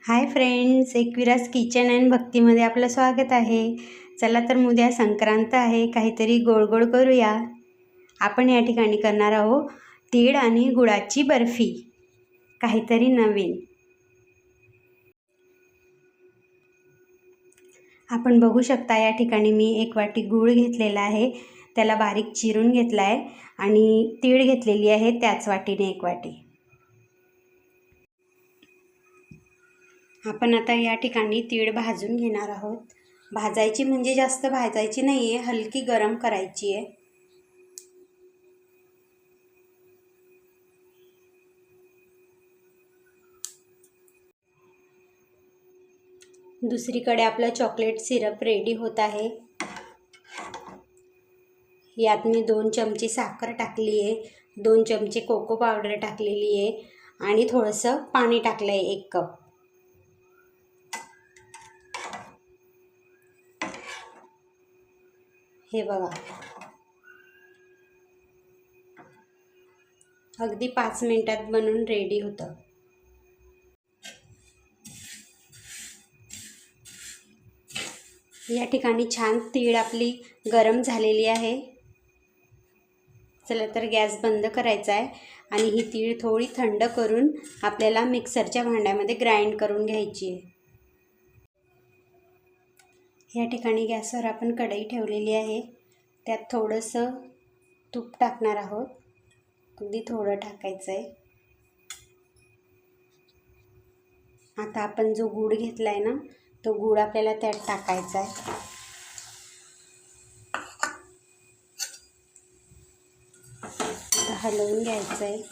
Hi friends, एकविराज kitchen and भक्तीमध्ये आपलं स्वागत आहे. चला तर उद्या संक्रांत आहे, काहीतरी गोड गोड करूया. आपण या ठिकाणी करणार आहोत तीळ आणि गुळाची बर्फी, काहीतरी नवीन. आपण बघू शकता या ठिकाणी मी 1 वाटी गूळ घेतलेला आहे, त्याला बारीक चिरून घेतला आहे आणि तीळ घेतलेली आहे त्याच वाटीने 1 वाटी. आपण आता या ठिकाणी तीळ भाजून घेणार आहोत. भाजायची म्हणजे जास्त भाजायची नाही आहे, हलकी गरम करायची आहे. दुसरीकडे आपलं चॉकलेट सिरप रेडी होत आहे. यात मी 2 चमचे साखर टाकली आहे, 2 चमचे कोको पावडर टाकलेली आहे आणि थोडंसं पाणी टाकलं आहे 1 कप. हे बघा, अगदी 5 मिनिटात बनून रेडी होतं. या ठिकाणी छान तीळ आपली गरम झालेली आहे. चला तर गॅस बंद करायचा आहे आणि ही तीळ थोडी थंड करून आपल्याला मिक्सरच्या भांड्यामध्ये ग्राइंड करून घ्यायची आहे. या ठिकाणी गॅसवर आपण कढई ठेवलेली आहे, त्यात थोडंसं तूप टाकणार आहोत. अगदी थोडं टाकायचं आहे. आता आपण जो गूळ घेतला आहे ना, तो गूळ आपल्याला त्यात टाकायचा आहे. आता हलवून घ्यायचं आहे.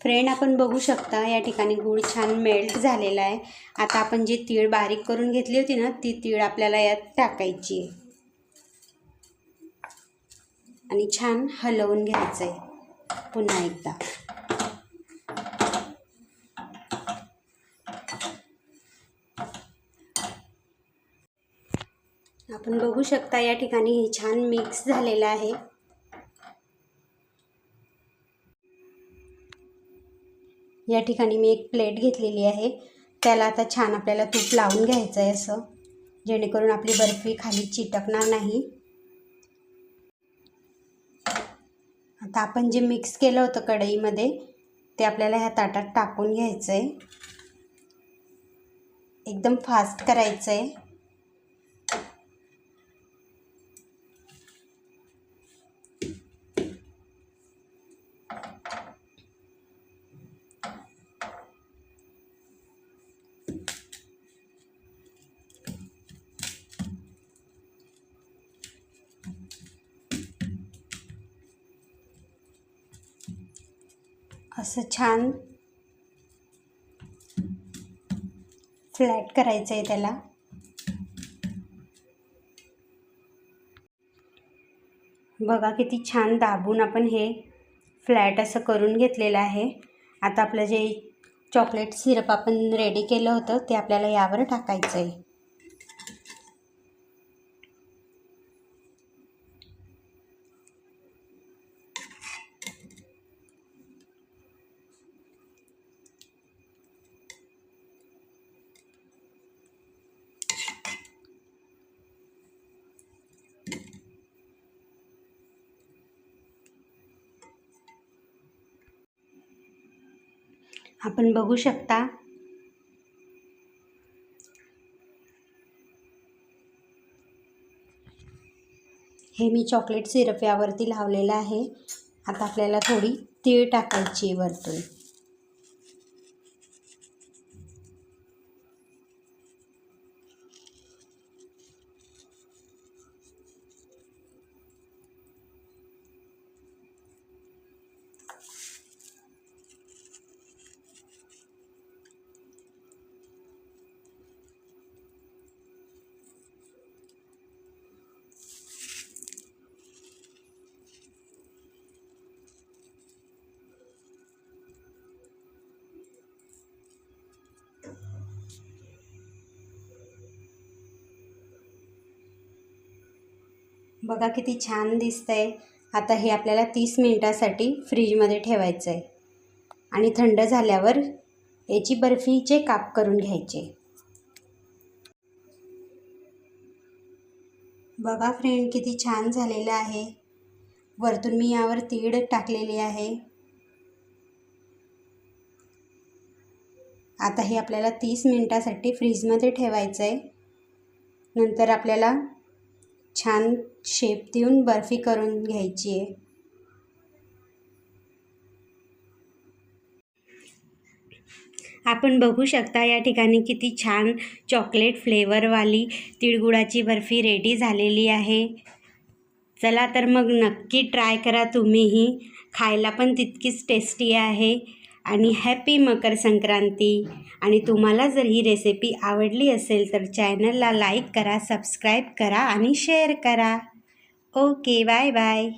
फ्रेंड, आपण बघू शकता या ठिकाणी गूळ छान मेल्ट झालेला आहे. आता आपण जी तीळ बारीक करून घेतली होती ना, ती तीळ आपल्याला यात टाकायची आहे आणि छान हलवून घ्यायचं आहे पुन्हा एकदा. आपण बघू शकता या ठिकाणी हे छान मिक्स झालेलं आहे. या ठिकाणी मी एक प्लेट घेतलेली आहे, त्याला आता छान आपल्याला तूप लावून घ्यायचं आहे असं, जेणेकरून आपली बर्फी खाली चिटकणार नाही. आता आपण जे मिक्स केलं होतं कढईमध्ये, ते आपल्याला ह्या ताटात टाकून घ्यायचं आहे. एकदम फास्ट करायचं आहे. असं छान फ्लॅट करायचं आहे त्याला. बघा किती छान दाबून आपण हे फ्लॅट असं करून घेतलेलं आहे. आता आपलं जे चॉकलेट सिरप आपण रेडी केलं होतं ते आपल्याला यावर टाकायचं आहे. आपण बघू शकता हे मी चॉकलेट सिरप यावरती लावलेलं आहे. आता आपल्याला थोडी तीळ टाकायची आहे वरतून. बघा किती छान दिसतंय। आता हे आपल्याला 30 मिनिटासाठी फ्रीजमध्ये ठेवायचं आहे आणि थंड झाल्यावर याची बर्फीचे काप करून घ्यायचे। बघा फ्रेंड, किती छान झालेलं आहे। वरतून मी यावर तीळ टाकलेली आहे। आता हे आपल्याला 30 मिनिटासाठी फ्रीजमध्ये ठेवायचं आहे। नंतर आपल्याला छान शेप देऊन बर्फी करून घ्यायची आहे। आपण बघू शकता या ठिकाणी किती छान चॉकलेट फ्लेवरवाली तिळगुळाची बर्फी रेडी झालेली आहे। चला तर मग नक्की ट्राय करा तुम्हीही। खायला पण तितकीच टेस्टी आहे। आणि हॅपी मकर संक्रांती। आणि तुम्हाला जर ही रेसिपी आवडली असेल तर चॅनलला लाईक करा, सबस्क्राईब करा आणि शेअर करा। Okay, bye bye.